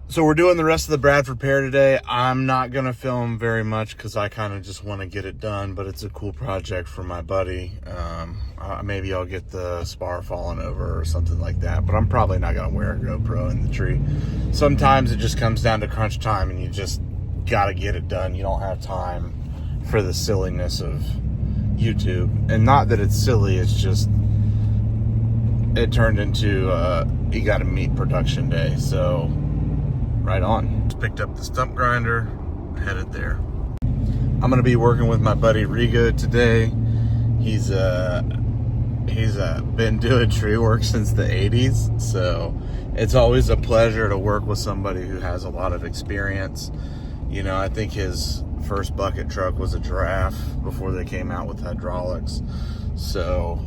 So we're doing the rest of the Bradford Pear today. I'm not going to film very much because I kind of just want to get it done, but it's a cool project for my buddy. Maybe I'll get the spar falling over or something like that, but I'm probably not going to wear a GoPro in the tree. Sometimes it just comes down to crunch time and you just got to get it done. You don't have time for the silliness of YouTube. And not that it's silly, it's just it turned into you got to meet production day. So right on. Just picked up the stump grinder, headed there. I'm gonna be working with my buddy Rigo today. He's been doing tree work since the 80s, so it's always a pleasure to work with somebody who has a lot of experience. You know, I think his first bucket truck was a Giraffe before they came out with hydraulics. So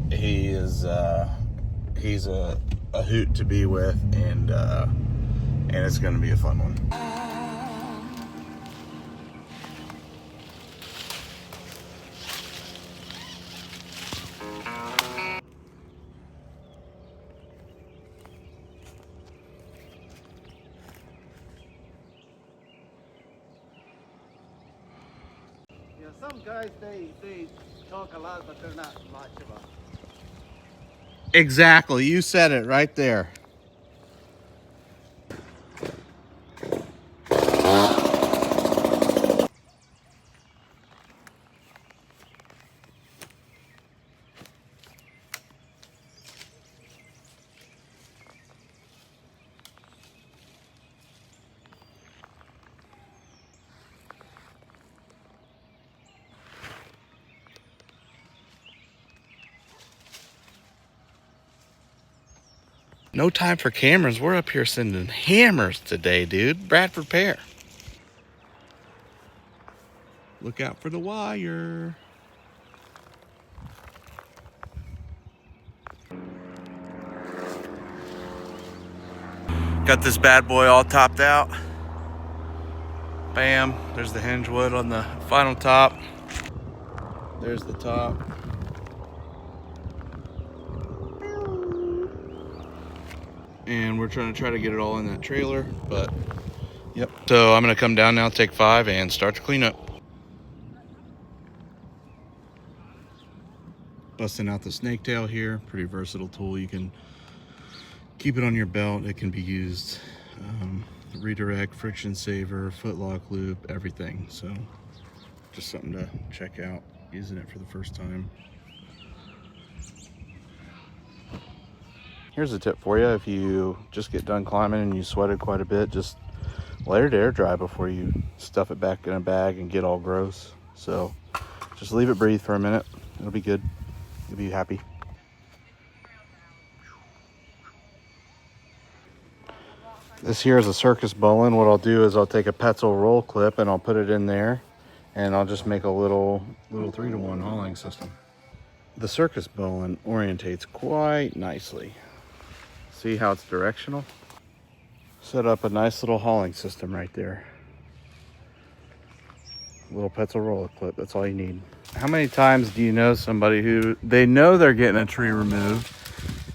he's a hoot to be with, and it's going to be a fun one. Yeah, some guys they talk a lot, but they're not much of a. Exactly, you said it right there. No time for cameras. We're up here sending hammers today, dude. Bradford Pear. Look out for the wire. Got this bad boy all topped out. Bam. There's the hinge wood on the final top. There's the top. And we're trying to get it all in that trailer, but yep. So I'm gonna come down now, take 5, and start the cleanup. Busting out the snake tail here. Pretty versatile tool. You can keep it on your belt. It can be used redirect, friction saver, foot lock loop, everything. So just something to check out, using it for the first time. Here's a tip for you. If you just get done climbing and you sweated quite a bit, just let it air dry before you stuff it back in a bag and get all gross. So just leave it breathe for a minute. It'll be good. You'll be happy. This here is a Circus Bowline. What I'll do is I'll take a Petzl roll clip and I'll put it in there, and I'll just make a little 3-to-1 hauling system. The Circus Bowline orientates quite nicely. See how it's directional? Set up a nice little hauling system right there. Little Petzl roller clip, that's all you need. How many times do you know somebody who they know they're getting a tree removed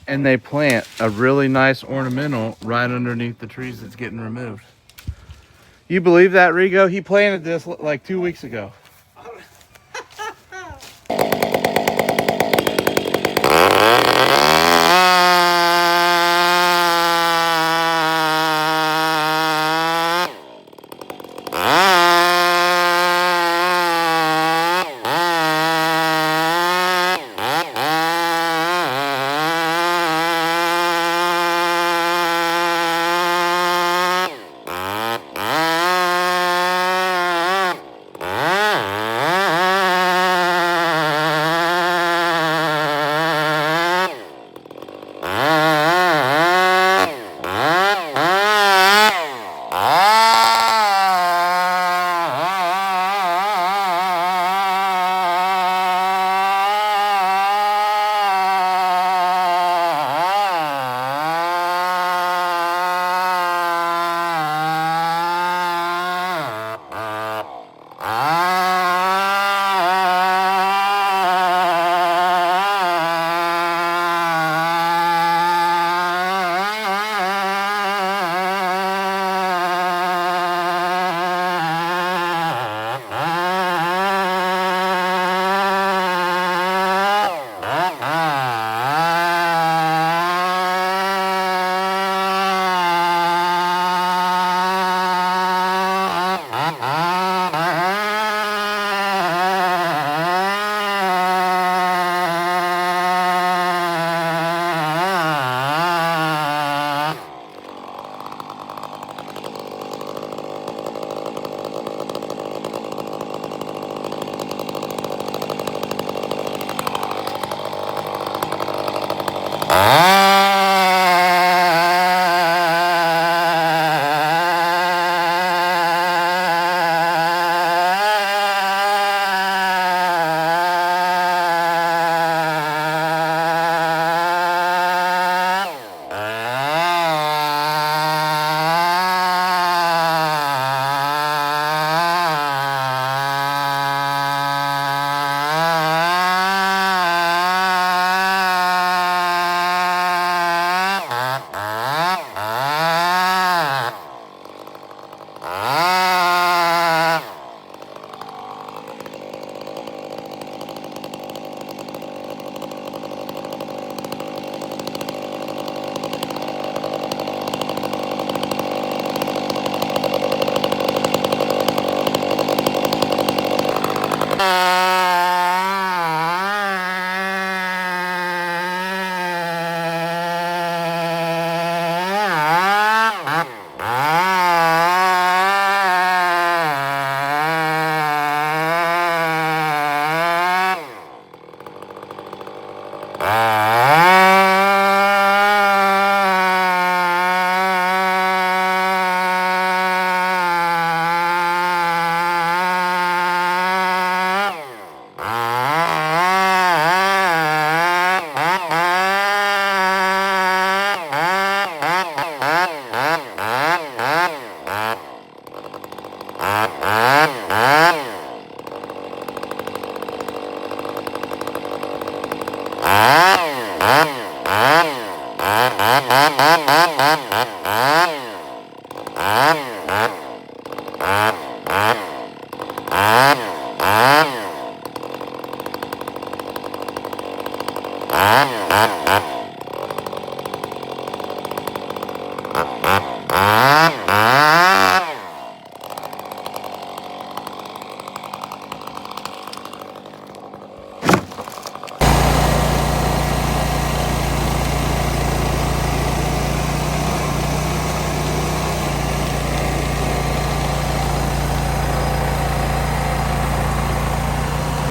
and they plant a really nice ornamental right underneath the trees that's getting removed? You believe that, Rigo? He planted this like 2 weeks ago.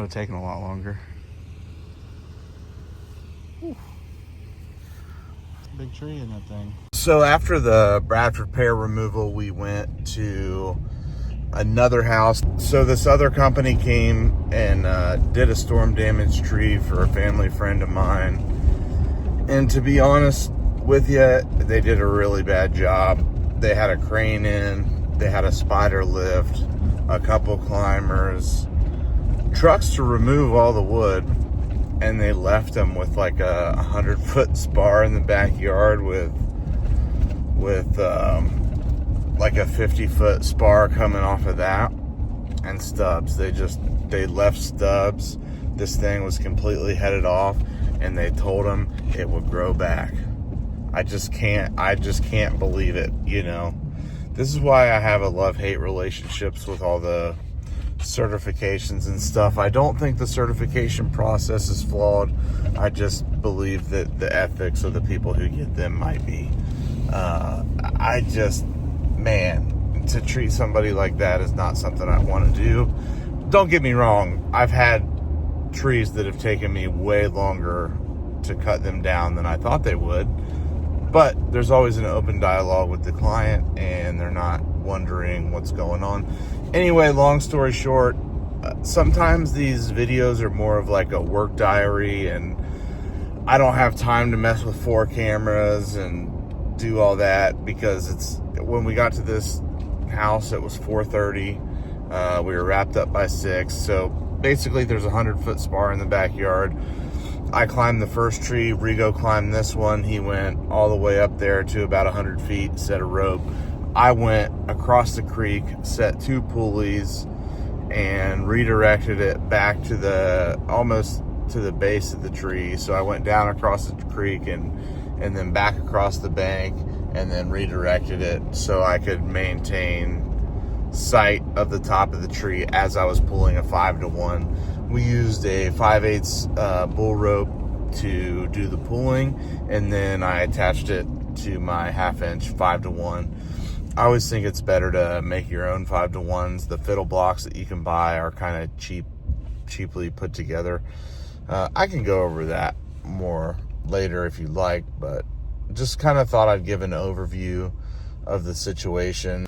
Taking a lot longer. Whew. Big tree in that thing. So after the Bradford pear removal, we went to another house. So this other company came and did a storm damaged tree for a family friend of mine. And to be honest with you, they did a really bad job. They had a crane in, they had a spider lift, a couple climbers, trucks to remove all the wood, and they left them with like a 100-foot spar in the backyard with like a 50-foot spar coming off of that, and stubs. They left stubs. This thing was completely headed off, and they told them it would grow back. I just can't believe it, you know. This is why I have a love-hate relationships with all the certifications and stuff. I don't think the certification process is flawed. I just believe that the ethics of the people who get them might be. Man, to treat somebody like that is not something I want to do. Don't get me wrong. I've had trees that have taken me way longer to cut them down than I thought they would. But there's always an open dialogue with the client, and they're not wondering what's going on. Anyway, long story short, sometimes these videos are more of like a work diary, and I don't have time to mess with 4 cameras and do all that, because when we got to this house, it was 4:30. We were wrapped up by 6. So basically there's a 100-foot spar in the backyard. I climbed the first tree. Rigo climbed this one. He went all the way up there to about 100 feet, set a rope. I went across the creek, set 2 pulleys, and redirected it back to almost to the base of the tree. So I went down across the creek and then back across the bank, and then redirected it so I could maintain sight of the top of the tree as I was pulling a 5-to-1. We used a 5/8 bull rope to do the pulling, and then I attached it to my 1/2-inch 5-to-1. I always think it's better to make your own 5-to-1s. The fiddle blocks that you can buy are kind of cheaply put together. I can go over that more later if you like, but just kind of thought I'd give an overview of the situation.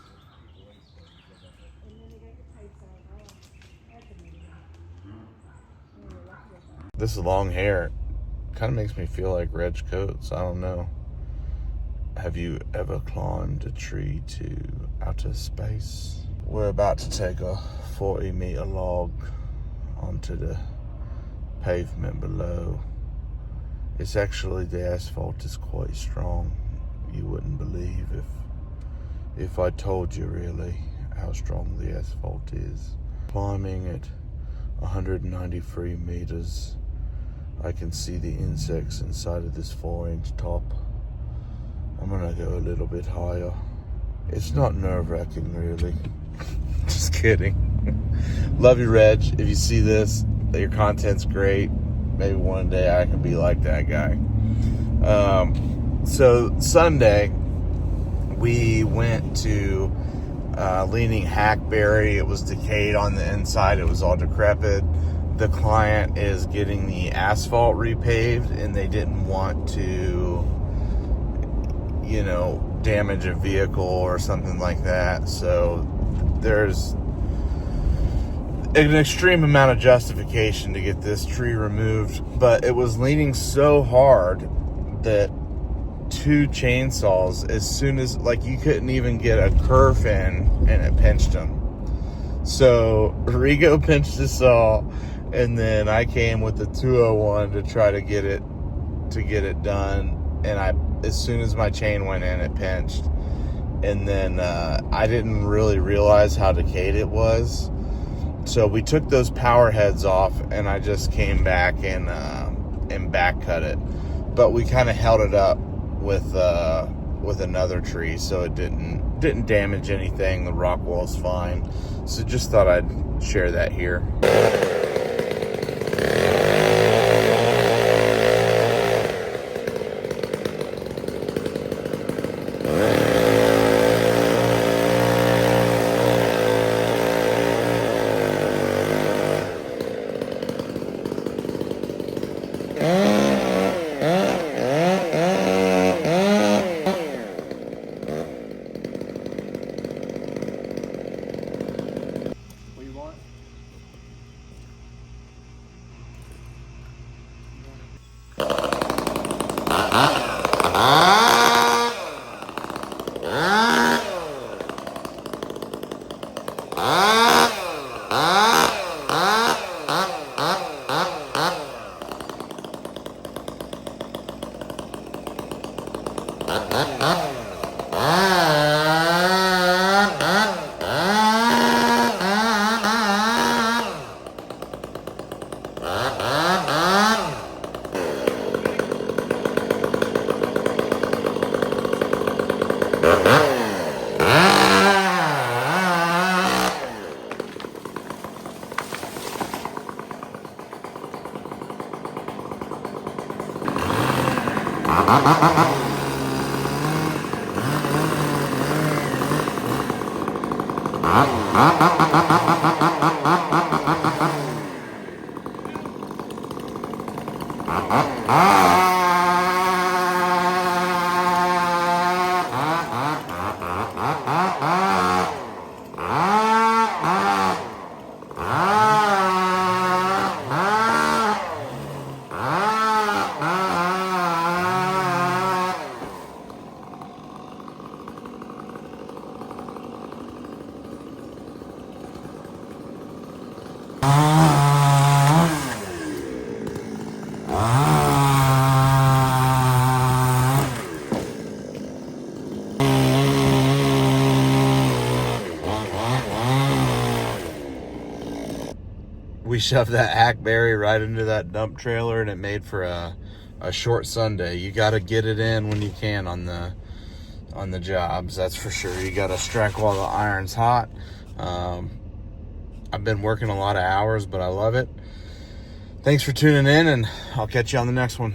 This long hair kind of makes me feel like Reg Coates. I don't know. Have you ever climbed a tree to outer space? We're about to take a 40-meter log onto the pavement below. It's actually, the asphalt is quite strong. You wouldn't believe if I told you really how strong the asphalt is. Climbing at 193 meters, I can see the insects inside of this 4-inch top. I'm gonna go a little bit higher. It's not nerve-wracking, really. Just kidding. Love you, Reg. If you see this, your content's great. Maybe one day I can be like that guy. So Sunday, we went to Leaning Hackberry. It was decayed on the inside. It was all decrepit. The client is getting the asphalt repaved, and they didn't want to, damage a vehicle or something like that. So there's an extreme amount of justification to get this tree removed, but it was leaning so hard that 2 chainsaws, as soon as, you couldn't even get a kerf in, and it pinched them. So Rigo pinched the saw, and then I came with the 201 to try to get it done. And as soon as my chain went in, it pinched. and then I didn't really realize how decayed it was. So we took those power heads off, and I just came back and back cut it. But we kind of held it up with another tree, so it didn't damage anything. The rock wall's fine. So just thought I'd share that here. What you want? We shoved that hackberry right into that dump trailer, and it made for a short Sunday. You got to get it in when you can on the jobs, that's for sure. You got to strike while the iron's hot. I've been working a lot of hours, but I love it. Thanks for tuning in, and I'll catch you on the next one.